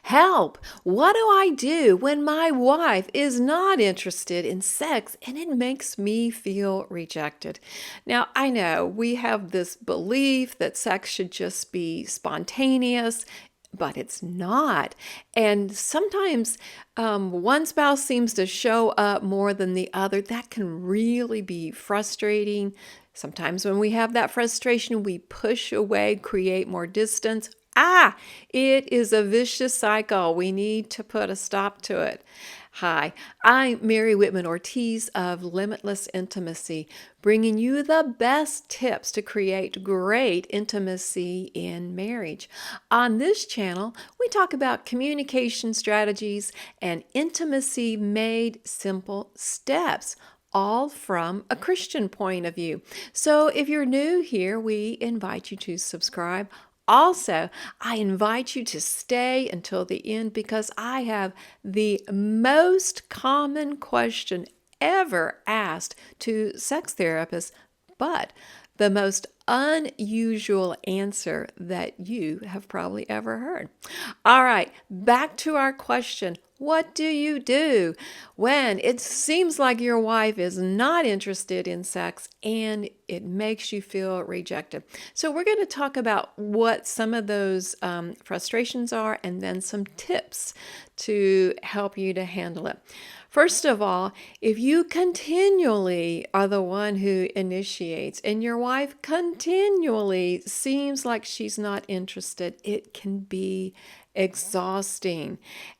Help! What do I do when my wife is not interested in sex and it makes me feel rejected? Now, I know we have this belief that sex should just be spontaneous, but it's not. And sometimes one spouse seems to show up more than the other. That can really be frustrating. Sometimes when we have that frustration, we push away, create more distance. It is a vicious cycle. We need to put a stop to it. Hi, I'm Mary Whitman Ortiz of Limitless Intimacy, bringing you the best tips to create great intimacy in marriage. On this channel, we talk about communication strategies and intimacy made simple steps, all from a Christian point of view. So if you're new here, we invite you to subscribe. Also, I invite you to stay until the end because I have the most common question ever asked to sex therapists, but the most unusual answer that you have probably ever heard. All right, back to our question. What do you do when it seems like your wife is not interested in sex and it makes you feel rejected? So, we're going to talk about what some of those frustrations are and then some tips to help you to handle it. First of all, if you continually are the one who initiates and your wife continually seems like she's not interested, it can be exhausting.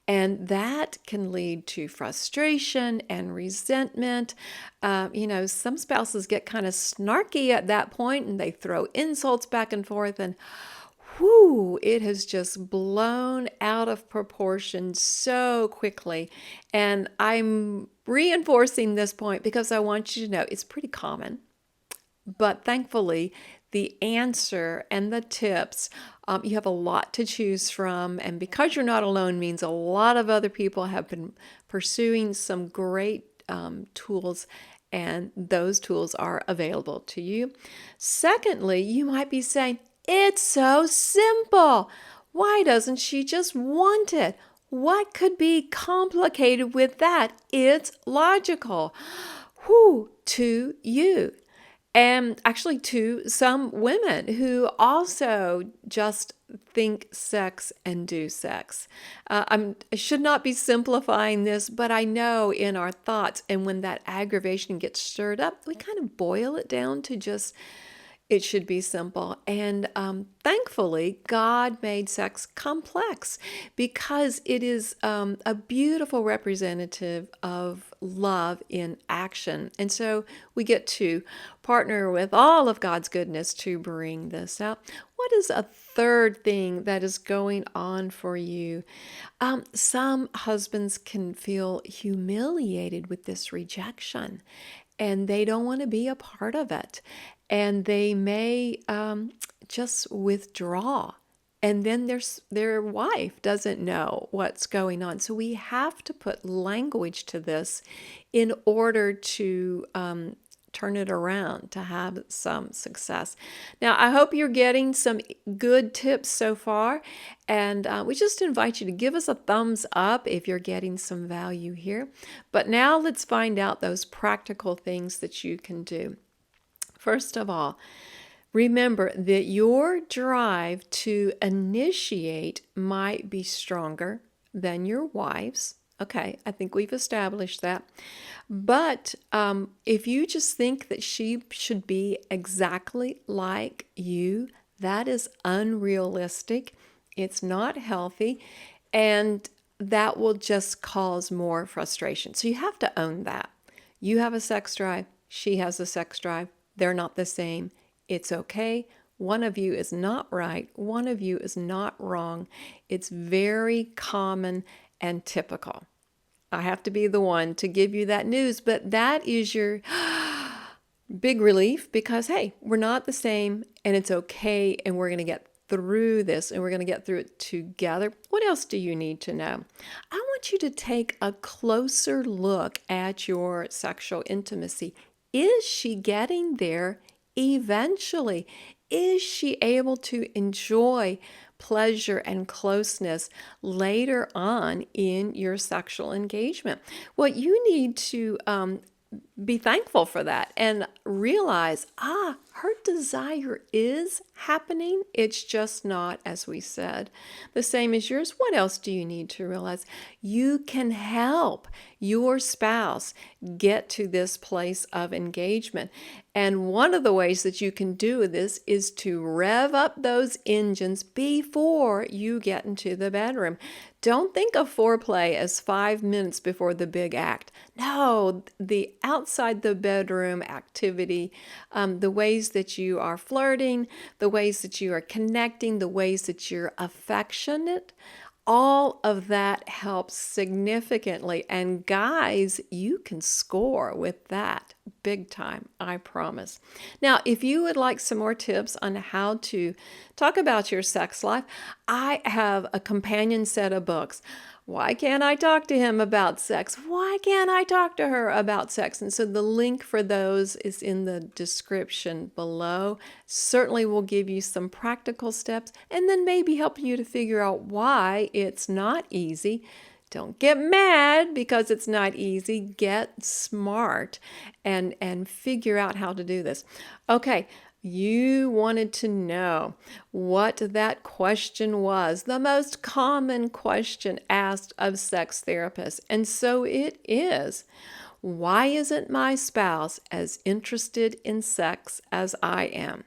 And that can lead to frustration and resentment. Some spouses get kind of snarky at that point and they throw insults back and forth, and it has just blown out of proportion so quickly. And I'm reinforcing this point because I want you to know it's pretty common. But thankfully, the answer and the tips, you have a lot to choose from. And because you're not alone means a lot of other people have been pursuing some great tools, and those tools are available to you. Secondly, you might be saying, it's so simple. Why doesn't she just want it? What could be complicated with that? It's logical. To you. And actually to some women who also just think sex and do sex. I should not be simplifying this, but I know in our thoughts and when that aggravation gets stirred up, we kind of boil it down to just it should be simple. And thankfully, God made sex complex because it is a beautiful representative of love in action. And so we get to partner with all of God's goodness to bring this out. What is a third thing that is going on for you? Some husbands can feel humiliated with this rejection, and they don't want to be a part of it. And they may just withdraw. And then their wife doesn't know what's going on. So we have to put language to this in order to turn it around, to have some success. Now, I hope you're getting some good tips so far. And we just invite you to give us a thumbs up if you're getting some value here. But now let's find out those practical things that you can do. First of all, remember that your drive to initiate might be stronger than your wife's. Okay, I think we've established that. But if you just think that she should be exactly like you, that is unrealistic. It's not healthy, and that will just cause more frustration. So you have to own that. You have a sex drive. She has a sex drive. They're not the same. It's okay. One of you is not right. One of you is not wrong. It's very common and typical. I have to be the one to give you that news, but that is your big relief because, hey, we're not the same and it's okay, and we're going to get through this and we're going to get through it together. What else do you need to know? I want you to take a closer look at your sexual intimacy. Is she getting there eventually? Is she able to enjoy pleasure and closeness later on in your sexual engagement. Well, you need to be thankful for that and realize, her desire is happening. It's just not, as we said, the same as yours. What else do you need to realize? You can help your spouse get to this place of engagement. And one of the ways that you can do this is to rev up those engines before you get into the bedroom. Don't think of foreplay as 5 minutes before the big act. No, the outside the bedroom activity, the ways that you are flirting, the ways that you are connecting, the ways that you're affectionate, all of that helps significantly. And guys, you can score with that big time, I promise. Now, if you would like some more tips on how to talk about your sex life, I have a companion set of books. Why can't I talk to him about sex? Why can't I talk to her about sex? And so the link for those is in the description below. Certainly will give you some practical steps and then maybe help you to figure out why it's not easy. Don't get mad because it's not easy. Get smart and figure out how to do this. Okay. You wanted to know what that question was, the most common question asked of sex therapists. And so it is, why isn't my spouse as interested in sex as I am?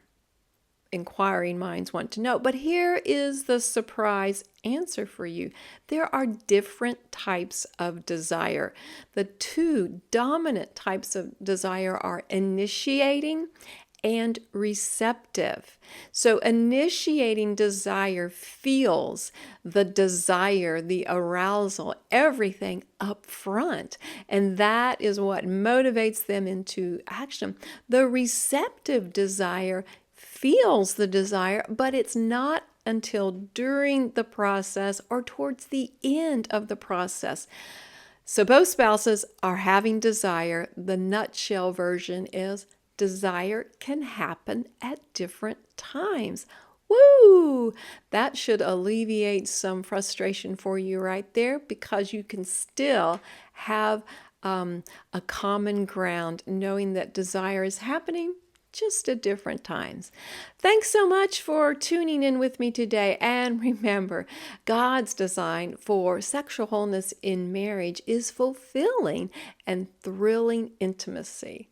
Inquiring minds want to know. But here is the surprise answer for you. There are different types of desire. The two dominant types of desire are initiating and receptive. So initiating desire feels the desire, the arousal, everything up front. And that is what motivates them into action. The receptive desire feels the desire, but it's not until during the process or towards the end of the process. So both spouses are having desire. The nutshell version is desire can happen at different times. Woo! That should alleviate some frustration for you right there because you can still have a common ground knowing that desire is happening just at different times. Thanks so much for tuning in with me today. And remember, God's design for sexual wholeness in marriage is fulfilling and thrilling intimacy.